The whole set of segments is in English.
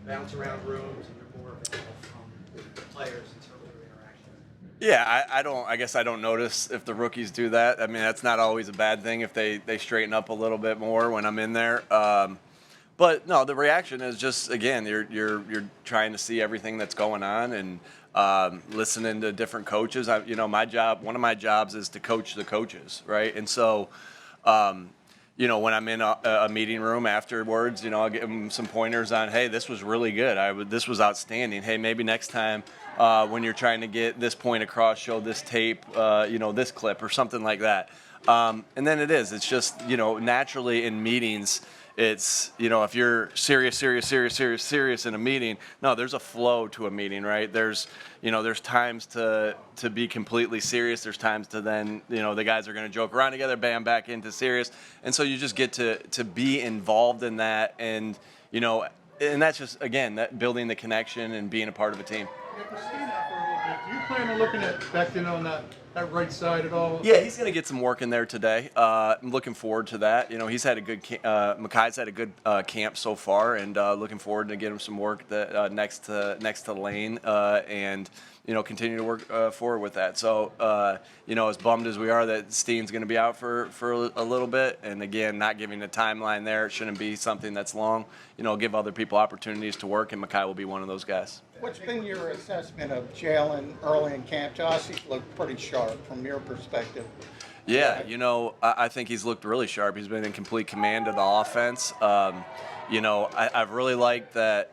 bounce around rooms and you're more available from the players in terms of interaction? Yeah, I don't. I guess I don't notice if the rookies do that. I mean, that's not always a bad thing if they straighten up a little bit more when I'm in there. But no, the reaction is just again, you're trying to see everything that's going on and listening to different coaches. My job, one of my jobs is to coach the coaches, right? And so, when I'm in a meeting room afterwards, I'll give them some pointers on, hey, this was really good. This was outstanding. Hey, maybe next time when you're trying to get this point across, show this tape, this clip or something like that. And then it's just, naturally in meetings, it's, if you're serious in a meeting, no, there's a flow to a meeting, right? There's times to be completely serious. There's times to then, the guys are going to joke around together, bam, back into serious. And so you just get to be involved in that. And, and that's just, again, that building the connection and being a part of a team. Do you plan on looking at Becton on that right side at all? Yeah, he's going to get some work in there today. I'm looking forward to that. He's had a good Mekhi's had a good camp so far, and looking forward to get him some work that next to Lane and continue to work forward with that. So as bummed as we are that Steen's going to be out for a little bit, and again, not giving a timeline there, it shouldn't be something that's long. Give other people opportunities to work, and Mekhi will be one of those guys. What's been your assessment of Jalen early in camp? Josh, he's looked pretty sharp from your perspective. Yeah, I think he's looked really sharp. He's been in complete command of the offense. I've really liked that,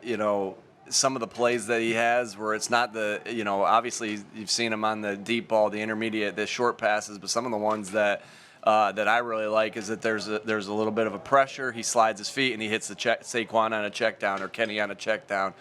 some of the plays that he has where it's not the, obviously you've seen him on the deep ball, the intermediate, the short passes, but some of the ones that I really like is that there's a little bit of a pressure. He slides his feet and he hits the Saquon on a check down or Kenny on a check down.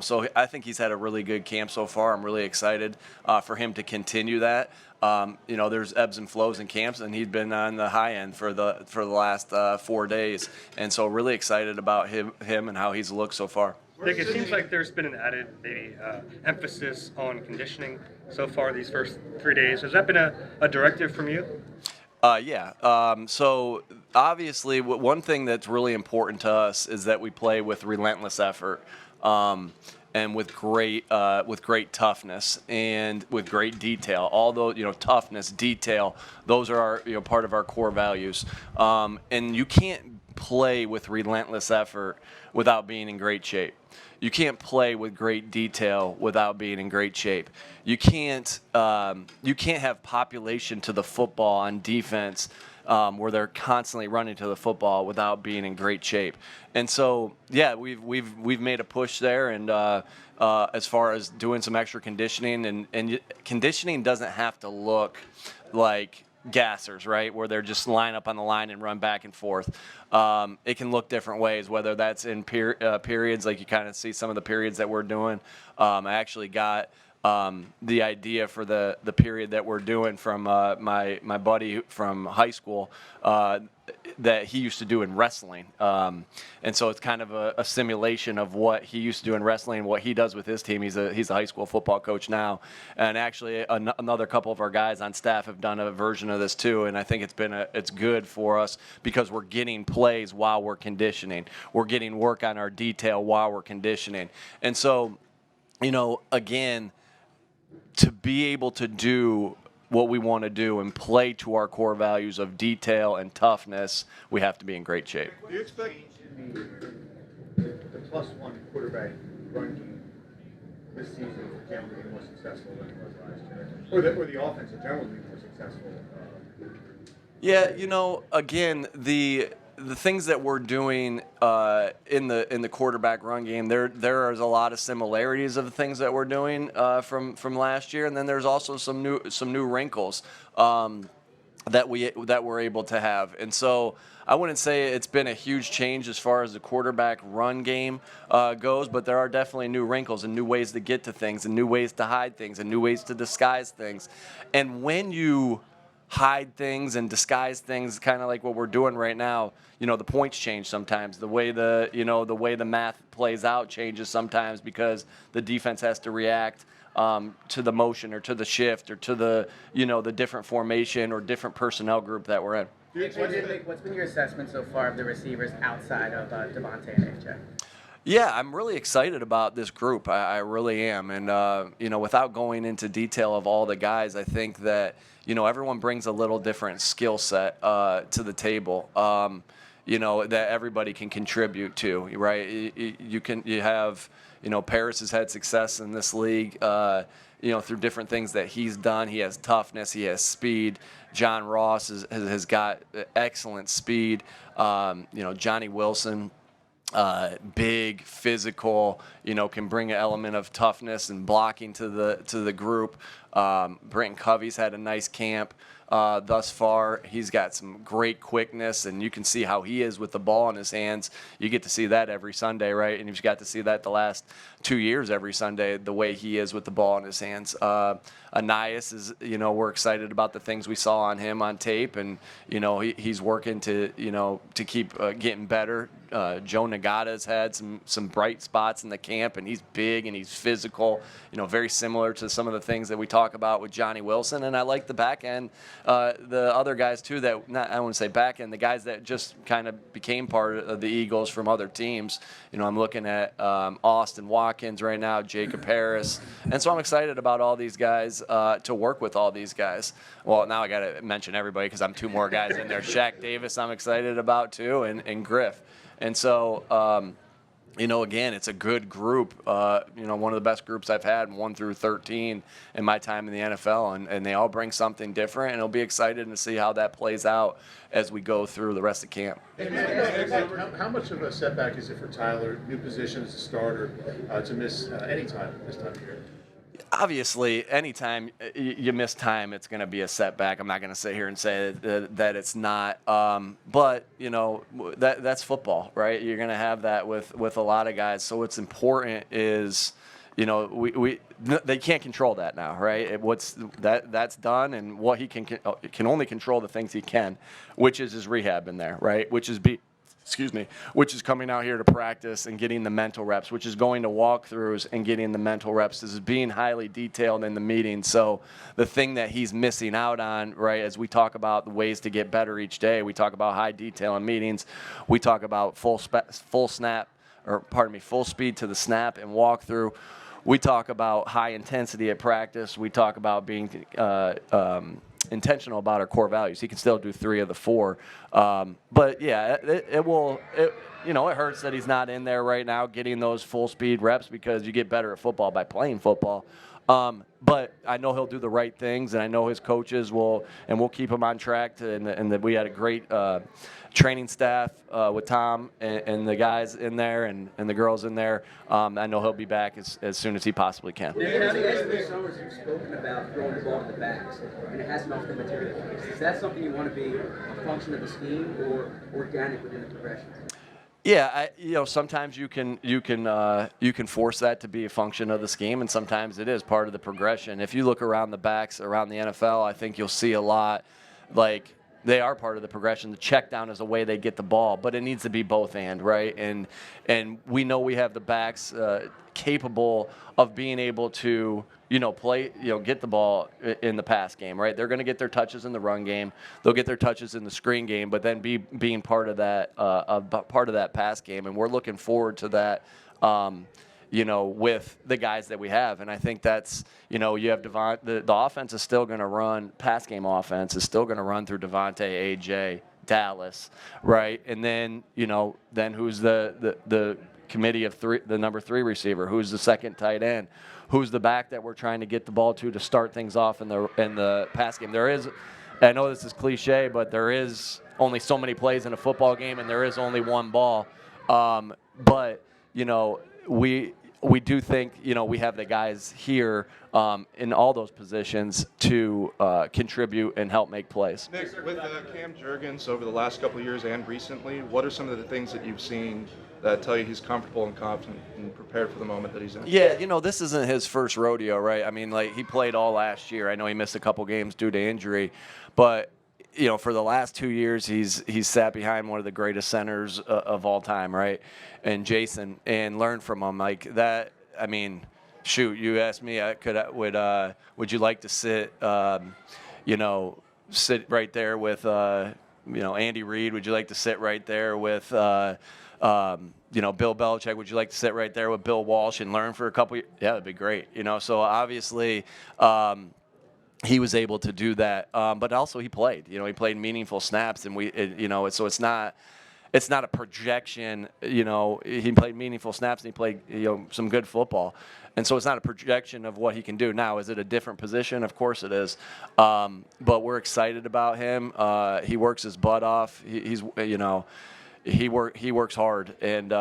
So I think he's had a really good camp so far. I'm really excited for him to continue that. There's ebbs and flows in camps, and he's been on the high end for the last 4 days, and so really excited about him and how he's looked so far. Nick, it seems like there's been an added maybe emphasis on conditioning so far these first 3 days. Has that been a directive from you? Yeah. So obviously, one thing that's really important to us is that we play with relentless effort, and with great toughness and with great detail. All those, toughness, detail, those are our, part of our core values. And you can't play with relentless effort without being in great shape. You can't play with great detail without being in great shape. You can't have population to the football on defense where they're constantly running to the football without being in great shape. And so, yeah, we've made a push there, and as far as doing some extra conditioning, and conditioning doesn't have to look like gassers, right, where they're just line up on the line and run back and forth. It can look different ways, whether that's in periods, like you kind of see some of the periods that we're doing. I actually got the idea for the period that we're doing from my buddy from high school that he used to do in wrestling. And so it's kind of a simulation of what he used to do in wrestling and what he does with his team. He's a high school football coach now. And actually another couple of our guys on staff have done a version of this too. And I think it's good for us because we're getting plays while we're conditioning. We're getting work on our detail while we're conditioning. And so, again, to be able to do what we want to do and play to our core values of detail and toughness, we have to be in great shape. Do you expect the +1 quarterback run game this season for Jalen to be more successful than it was last year? Or the offense in general to be more successful? Yeah, again, the things that we're doing in the quarterback run game, there is a lot of similarities of the things that we're doing from last year, and then there's also some new wrinkles that we're able to have. And so I wouldn't say it's been a huge change as far as the quarterback run game goes, but there are definitely new wrinkles and new ways to get to things and new ways to hide things and new ways to disguise things. And when you hide things and disguise things, kind of like what we're doing right now, the points change sometimes. The way the math plays out changes sometimes because the defense has to react to the motion or to the shift or to the different formation or different personnel group that we're in. What's been your assessment so far of the receivers outside of Devontae and AJ? Yeah, I'm really excited about this group. I really am. And, without going into detail of all the guys, I think that, everyone brings a little different skill set to the table, that everybody can contribute to, right? You have, Paris has had success in this league, through different things that he's done. He has toughness, he has speed. John Ross has got excellent speed. Johnny Wilson, big, physical, can bring an element of toughness and blocking to the group. Brenton Covey's had a nice camp thus far. He's got some great quickness, and you can see how he is with the ball in his hands. You get to see that every Sunday, right? And you've got to see that the last 2 years every Sunday, the way he is with the ball in his hands. Anais is, we're excited about the things we saw on him on tape, and, he's working to keep getting better. Joe Nagata's had some bright spots in the camp, and he's big and he's physical, very similar to some of the things that we talk about with Johnny Wilson. And I like the back end, the other guys too I don't want to say back end, the guys that just kind of became part of the Eagles from other teams. I'm looking at Austin Watkins right now, Jacob Harris. And so I'm excited about all these guys, to work with all these guys. Well, now I got to mention everybody because I'm two more guys in there. Shaq Davis I'm excited about too, and Griff. And so, again, it's a good group. One of the best groups I've had, 1 through 13, in my time in the NFL, and they all bring something different. And it'll be excited to see how that plays out as we go through the rest of camp. How much of a setback is it for Tyler, new position as a starter, to miss any time this time of year? Obviously, anytime you miss time, it's going to be a setback. I'm not going to sit here and say that it's not. But, that's football, right? You're going to have that with a lot of guys. So what's important is, they can't control that now, right? That's done, and what he can only control the things he can, which is his rehab in there, right? Which is coming out here to practice and getting the mental reps, which is going to walkthroughs and getting the mental reps. This is being highly detailed in the meeting. So the thing that he's missing out on, right, as we talk about the ways to get better each day, we talk about high detail in meetings, we talk about full speed to the snap and walkthrough. We talk about high intensity at practice. We talk about being intentional about our core values. He can still do 3 of the 4. But yeah, it hurts that he's not in there right now getting those full speed reps, because you get better at football by playing football. But I know he'll do the right things, and I know his coaches will, and we'll keep him on track. And that we had a great training staff with Tom and the guys in there and the girls in there. I know he'll be back as soon as he possibly can. Now, this summer you've spoken about throwing the ball to the backs, and it hasn't often materialized. Is that something you want to be a function of the scheme or organic within the progression? Yeah, sometimes you can force that to be a function of the scheme, and sometimes it is part of the progression. If you look around the backs around the NFL, I think you'll see a lot like they are part of the progression. The check down is the way they get the ball, but it needs to be both and, right? And we know we have the backs capable of being able to play, get the ball in the pass game, right? They're going to get their touches in the run game. They'll get their touches in the screen game, but then being part of that pass game. And we're looking forward to that, with the guys that we have. And I think that's, you have the offense is still going to run, pass game offense is still going to run through Devontae, AJ, Dallas, right? And then, then who's the committee of 3, the number 3 receiver, who's the second tight end, who's the back that we're trying to get the ball to start things off in the pass game. There is, I know this is cliche, but there is only so many plays in a football game, and there is only one ball. But we do think we have the guys here in all those positions to contribute and help make plays. Nick, with Cam Jurgens over the last couple of years and recently, what are some of the things that you've seen that tell you he's comfortable and confident and prepared for the moment that he's in? Yeah, this isn't his first rodeo, right? I mean, he played all last year. I know he missed a couple games due to injury, but for the last 2 years, he's sat behind one of the greatest centers of all time, right? And Jason, and learned from him like that. I mean, shoot, you asked me, would you like to sit, sit right there with, Andy Reid? Would you like to sit right there with, Bill Belichick, would you like to sit right there with Bill Walsh and learn for a couple years? Yeah, that'd be great. So obviously he was able to do that, but also he played. He played meaningful snaps, and so it's not a projection. He played meaningful snaps and he played some good football, and so it's not a projection of what he can do. Now, is it a different position? Of course it is, but we're excited about him. He works his butt off. He works hard, and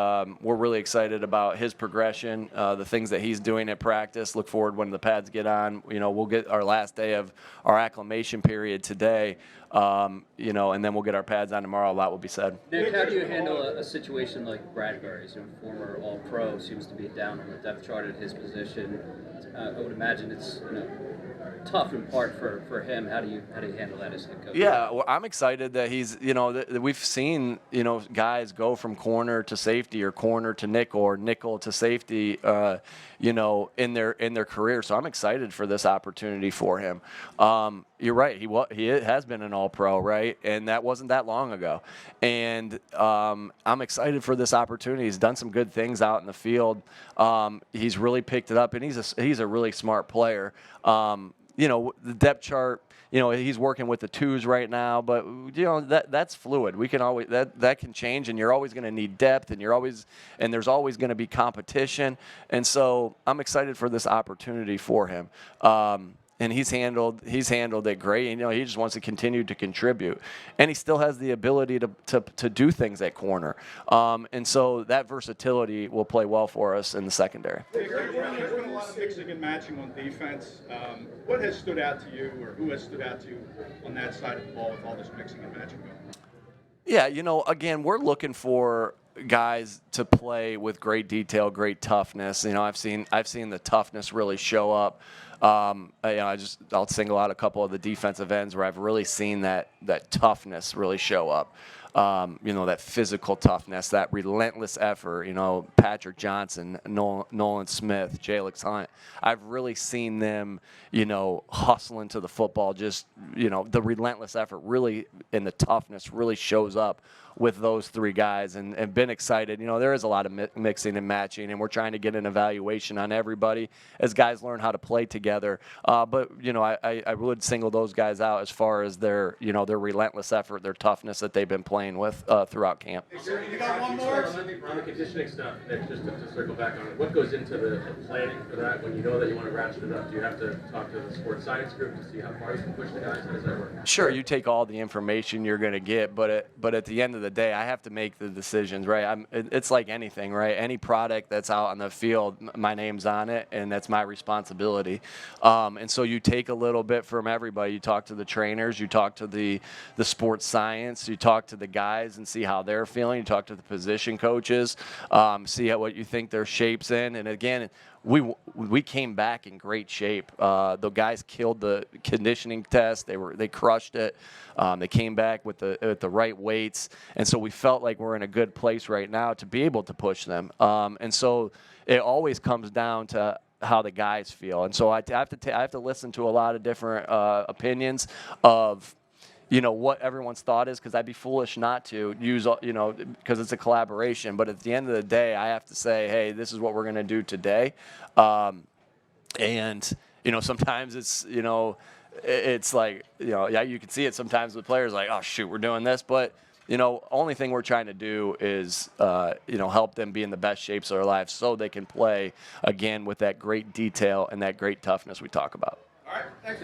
we're really excited about his progression, the things that he's doing at practice. Look forward when the pads get on. We'll get our last day of our acclimation period today, and then we'll get our pads on tomorrow. A lot will be said. Nick, how do you handle a situation like Bradbury's, former All-Pro, seems to be down on the depth chart at his position? I would imagine it's tough in part for him. How do you handle that as head coach? Yeah, well, I'm excited that he's we've seen guys go from corner to safety or corner to nickel or nickel to safety in their career. So I'm excited for this opportunity for him. You're right. He has been an All-Pro, right? And that wasn't that long ago. And I'm excited for this opportunity. He's done some good things out in the field. He's really picked it up, and he's a really smart player. The depth chart, he's working with the twos right now, but that's fluid. We can always that can change, and you're always going to need depth, and there's always going to be competition. And so I'm excited for this opportunity for him. And he's handled it great. And, he just wants to continue to contribute, and he still has the ability to do things at corner. And so that versatility will play well for us in the secondary. There's been a lot of mixing and matching on defense. What has stood out to you, or who has stood out to you on that side of the ball with all this mixing and matching going on? Yeah, again, we're looking for guys to play with great detail, great toughness. I've seen the toughness really show up. I'll single out a couple of the defensive ends where I've really seen that toughness really show up. That physical toughness, that relentless effort. Patrick Johnson, Nolan Smith, Jalix Hunt. I've really seen them, hustling to the football. Just the relentless effort really, and the toughness really shows up with those three guys, and been excited. There is a lot of mixing and matching, and we're trying to get an evaluation on everybody as guys learn how to play together. But I would single those guys out as far as their relentless effort, their toughness that they've been playing with throughout camp. You got one more? On the conditioning stuff, Nick, just to circle back on it, what goes into the planning for that when you know that you want to ratchet it up? Do you have to talk to the sports science group to see how far you can push the guys? How does that work? Sure, you take all the information you're going to get, but at the end of the day, I have to make the decisions, right? It's like anything, right? Any product that's out on the field, my name's on it, and that's my responsibility. And so you take a little bit from everybody. You talk to the trainers, you talk to the sports science, you talk to the guys and see how they're feeling. You talk to the position coaches, see what you think their shape's in. And again, we came back in great shape. The guys killed the conditioning test. They crushed it. They came back with the right weights, and so we felt like we're in a good place right now to be able to push them. And so it always comes down to how the guys feel. And so I have to listen to a lot of different opinions of what everyone's thought is, because I'd be foolish not to use, because it's a collaboration. But at the end of the day, I have to say, hey, this is what we're going to do today. And sometimes it's like, yeah, you can see it sometimes with players like, oh, shoot, we're doing this. But, only thing we're trying to do is, help them be in the best shapes of their lives so they can play, again, with that great detail and that great toughness we talk about. All right, thanks.